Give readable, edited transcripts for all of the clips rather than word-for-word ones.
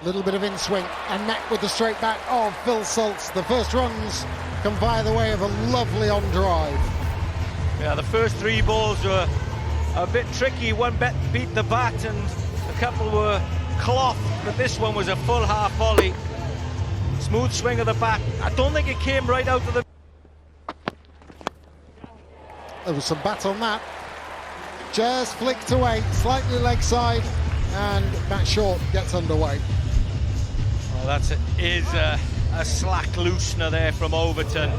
Little bit of in-swing and net with the straight back of Phil Saltz. The first runs come via the way of a lovely on drive. Yeah, the first three balls were a bit tricky. One beat the bat and a couple were cloth, but this one was a full half volley. Smooth swing of the bat. I don't think it came right out of the... There was some bat on that. Just flicked away, slightly leg side, and Matt Short gets underway. Well, that is a slack loosener there from Overton.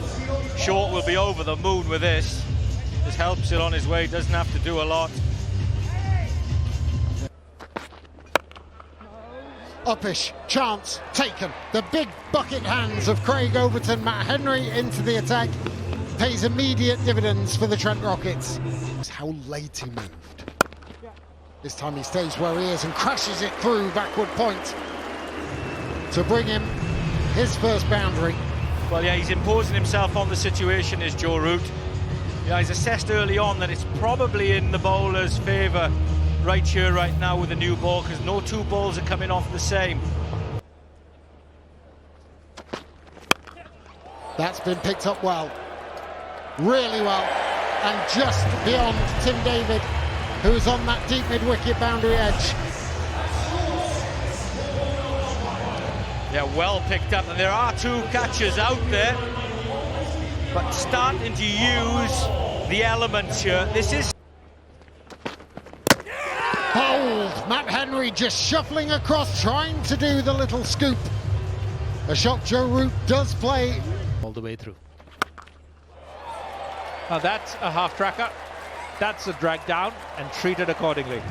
Short will be over the moon with this. This helps it on his way, doesn't have to do a lot. Uppish, chance, taken. The big bucket hands of Craig Overton. Matt Henry into the attack. Pays immediate dividends for the Trent Rockets. How late he moved. This time he stays where he is and crashes it through backward point to bring him his first boundary. Well, yeah, he's imposing himself on the situation, is Joe Root. Yeah, he's assessed early on that it's probably in the bowler's favour right here, right now with the new ball, because no two balls are coming off the same. That's been picked up well. Really well. And just beyond Tim David, who's on that deep mid-wicket boundary edge. Yeah, well picked up, and there are two catchers out there, but starting to use the elements here. This is bold. Matt Henry just shuffling across, trying to do the little scoop. A shot Joe Root does play all the way through. Now that's a half tracker. That's a drag down and treated accordingly.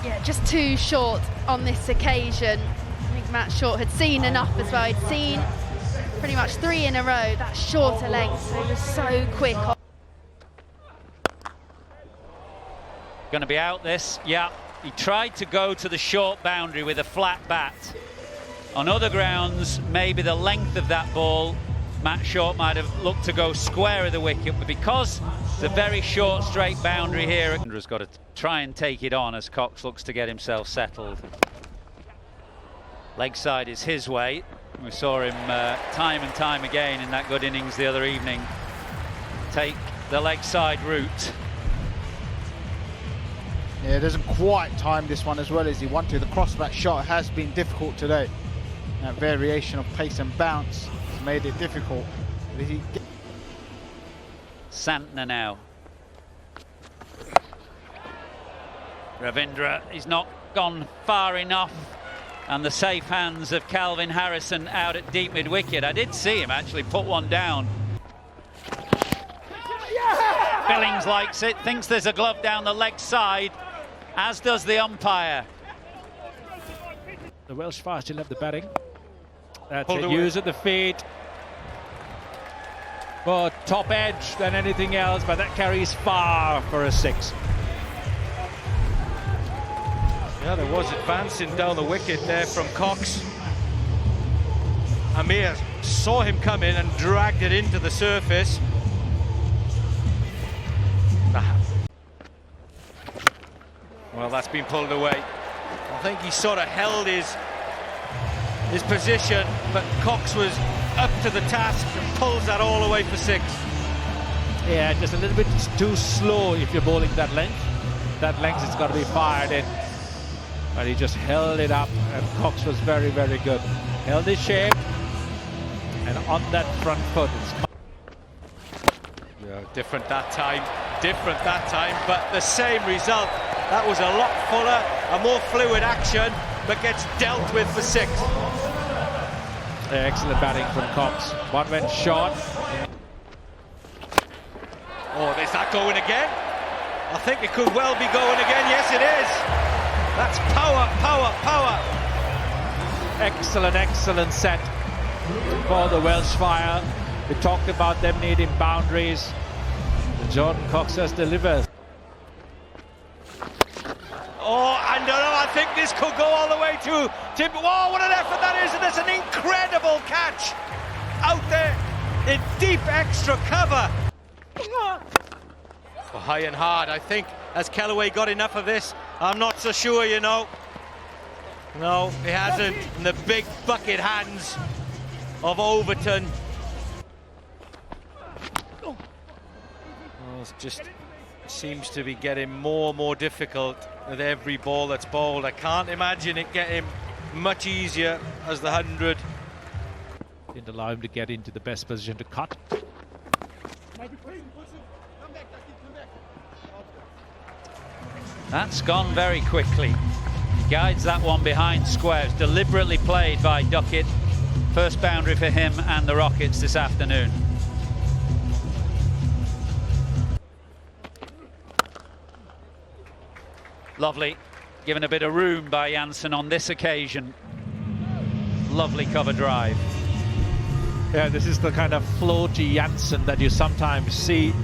Yeah, just too short on this occasion. I think Matt Short had seen enough as well. He'd seen pretty much three in a row. That shorter length, so he was so quick. Going to be out this, yeah. He tried to go to the short boundary with a flat bat. On other grounds, maybe the length of that ball, Matt Short might have looked to go square of the wicket, but because it's a very short straight boundary here, Andrew's got to try and take it on as Cox looks to get himself settled. Leg side is his way. We saw him time and time again in that good innings the other evening take the leg side route. Yeah, it doesn't quite time this one as well as he wanted. The crossback shot has been difficult today. That variation of pace and bounce has made it difficult. Santner now. Ravindra, he's not gone far enough. And the safe hands of Calvin Harrison out at deep mid-wicket. I did see him actually put one down. Billings likes it, thinks there's a glove down the leg side, as does the umpire. The Welsh Fire still have the batting. That's it, use at the feet. More top edge than anything else, but that carries far for a six. Yeah, there was advancing down the wicket there from Cox. Amir saw him come in and dragged it into the surface. Well, that's been pulled away. I think he sort of held his position, but Cox was up to the task and pulls that all the way for six. Yeah, just a little bit too slow if you're bowling that length. That length has got to be fired in. But he just held it up, and Cox was very, very good. Held his shape, and on that front foot. Yeah, different that time, but the same result. That was a lot fuller, a more fluid action, but gets dealt with for six. Yeah, excellent batting from Cox. One went short. Oh, is that going again? I think it could well be going again. Yes, it is. That's power, power, power. Excellent, excellent set for the Welsh Fire. We talked about them needing boundaries. Jordan Cox has delivered. Oh, and I think this could go all the way to Tim. Oh, what an effort that is, and it's an incredible catch out there in deep extra cover. High and hard, I think. Has Kellaway got enough of this? I'm not so sure, you know. No, he hasn't. And the big bucket hands of Overton. Oh, it just seems to be getting more and more difficult with every ball that's bowled. I can't imagine it getting much easier as the 100. Didn't allow him to get into the best position to cut. That's gone very quickly. He guides that one behind squares, deliberately played by Duckett. First boundary for him and the Rockets this afternoon. Lovely, given a bit of room by Janssen on this occasion. Lovely cover drive. Yeah, this is the kind of floaty Janssen that you sometimes see.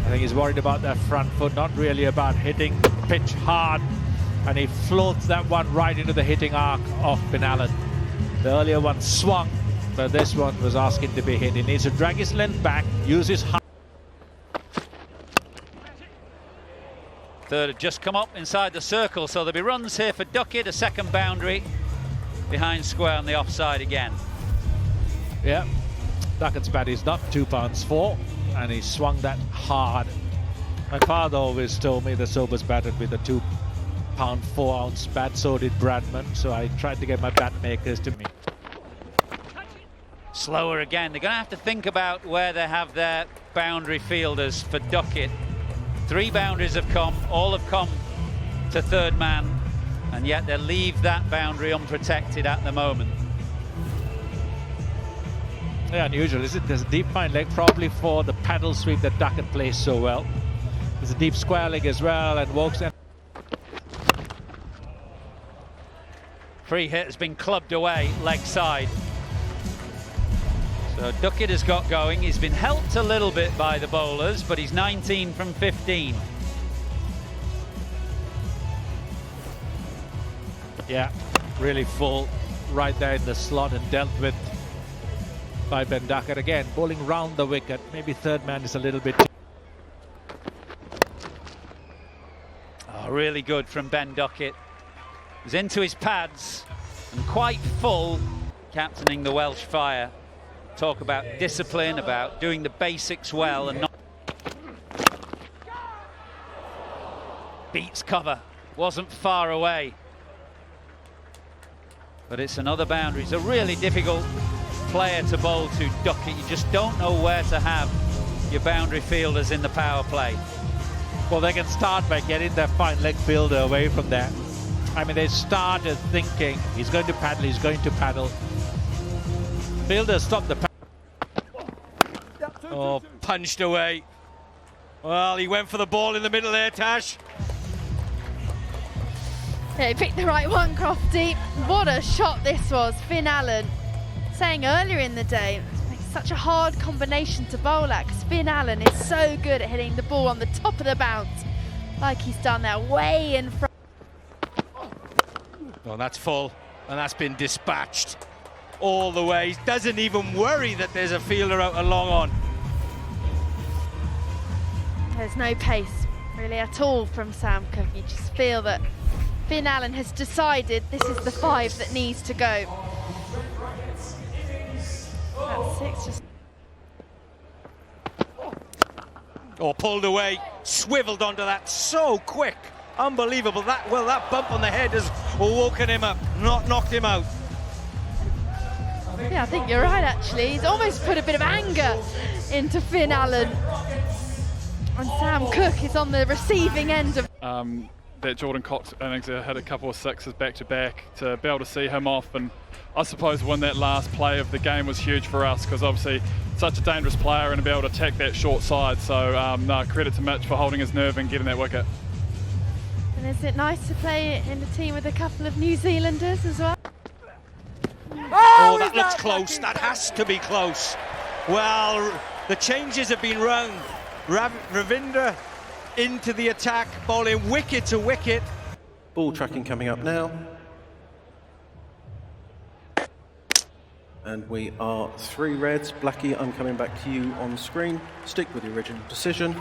I think he's worried about that front foot, not really about hitting the pitch hard. And he floats that one right into the hitting arc of Ben Allen. The earlier one swung, but this one was asking to be hit. He needs to drag his length back, use his height. Third had just come up inside the circle, so there'll be runs here for Duckett, a second boundary behind square on the offside again. Yeah, Duckett's bat is not 2 pounds 4, and he swung that hard. My father always told me the Sobers batted with a 2 pound 4 ounce bat, so did Bradman, so I tried to get my bat makers to me. Slower again. They're going to have to think about where they have their boundary fielders for Duckett. 3 boundaries have come, all have come to third man, and yet they leave that boundary unprotected at the moment. Yeah, unusual, is it? There's a deep fine leg, probably for the paddle sweep that Duckett plays so well. There's a deep square leg as well, and Wokes. Free hit has been clubbed away, leg side. So Duckett has got going. He's been helped a little bit by the bowlers, but he's 19 from 15. Yeah, really full right there in the slot and dealt with by Ben Duckett. Again, bowling round the wicket. Maybe third man is a little bit. Oh, really good from Ben Duckett. He's into his pads and quite full, captaining the Welsh Fire. Talk about discipline, about doing the basics well and not... Beats cover, wasn't far away. But it's another boundary. He's a really difficult player to bowl to, Duckett. You just don't know where to have your boundary fielders in the power play. Well, they can start by getting their fine leg fielder away from there. I mean, they started thinking he's going to paddle, he's going to paddle. Fielder stopped the paddle. Oh, punched away. Well, he went for the ball in the middle there, Tash. Yeah, he picked the right one, Crofty. What a shot this was. Finn Allen saying earlier in the day, it's such a hard combination to bowl at because Finn Allen is so good at hitting the ball on the top of the bounce, like he's done there, way in front. Well, that's full, and that's been dispatched all the way. He doesn't even worry that there's a fielder out and long on. There's no pace really at all from Sam Cook. You just feel that Finn Allen has decided this is the 5 that needs to go. That's 6 just... Oh, pulled away, swiveled onto that so quick. Unbelievable. That bump on the head has woken him up, not knocked him out. Yeah, I think you're right, actually. He's almost put a bit of anger into Finn Allen. And Sam Cook is on the receiving end of... That Jordan Cox innings had a couple of sixes back-to-back to be able to see him off, and I suppose when that last play of the game was huge for us because obviously such a dangerous player and to be able to attack that short side. So no, credit to Mitch for holding his nerve and getting that wicket. And is it nice to play in a team with a couple of New Zealanders as well? Oh, that looks close. That has to be close. Well, the changes have been rung. Ravinder into the attack, bowling wicket to wicket. Ball tracking coming up now. And we are 3 reds. Blackie, I'm coming back to you on screen. Stick with the original decision.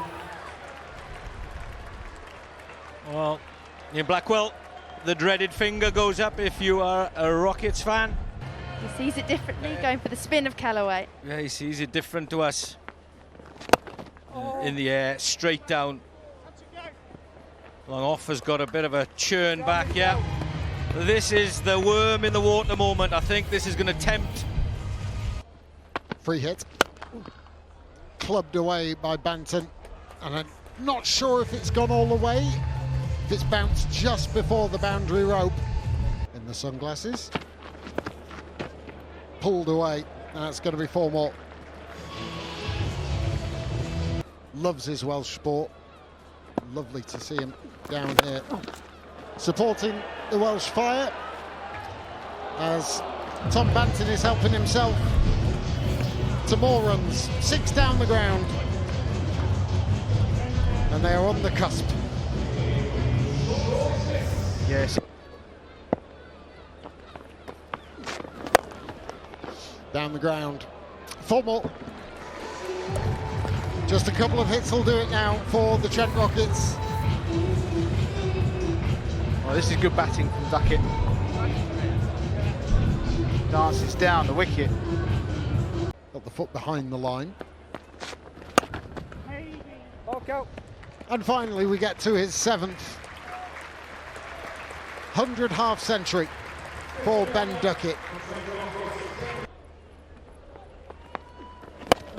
Well, in Blackwell, The dreaded finger goes up if you are a Rockets fan. He sees it differently, going for the spin of Callaway. Yeah, he sees it different to us. In the air, straight down. Long off has got a bit of a churn back, yeah. This is the worm in the water moment. I think this is going to tempt. Free hit. Clubbed away by Banton. And I'm not sure if it's gone all the way. If it's bounced just before the boundary rope. In the sunglasses. Pulled away. And that's going to be 4 more. Loves his Welsh sport. Lovely to see him down here supporting the Welsh Fire as Tom Banton is helping himself to more runs. 6 down the ground and they are on the cusp. Yes. Down the ground. 4 more. Just a couple of hits will do it now for the Trent Rockets. Well, this is good batting from Duckett. Dances down the wicket. Got the foot behind the line. And finally we get to his 7th 100 half century for Ben Duckett.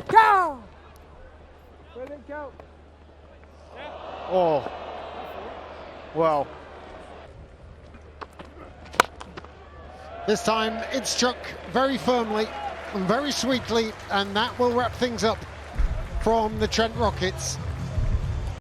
Go! Oh, well. This time it struck very firmly and very sweetly, and that will wrap things up from the Trent Rockets.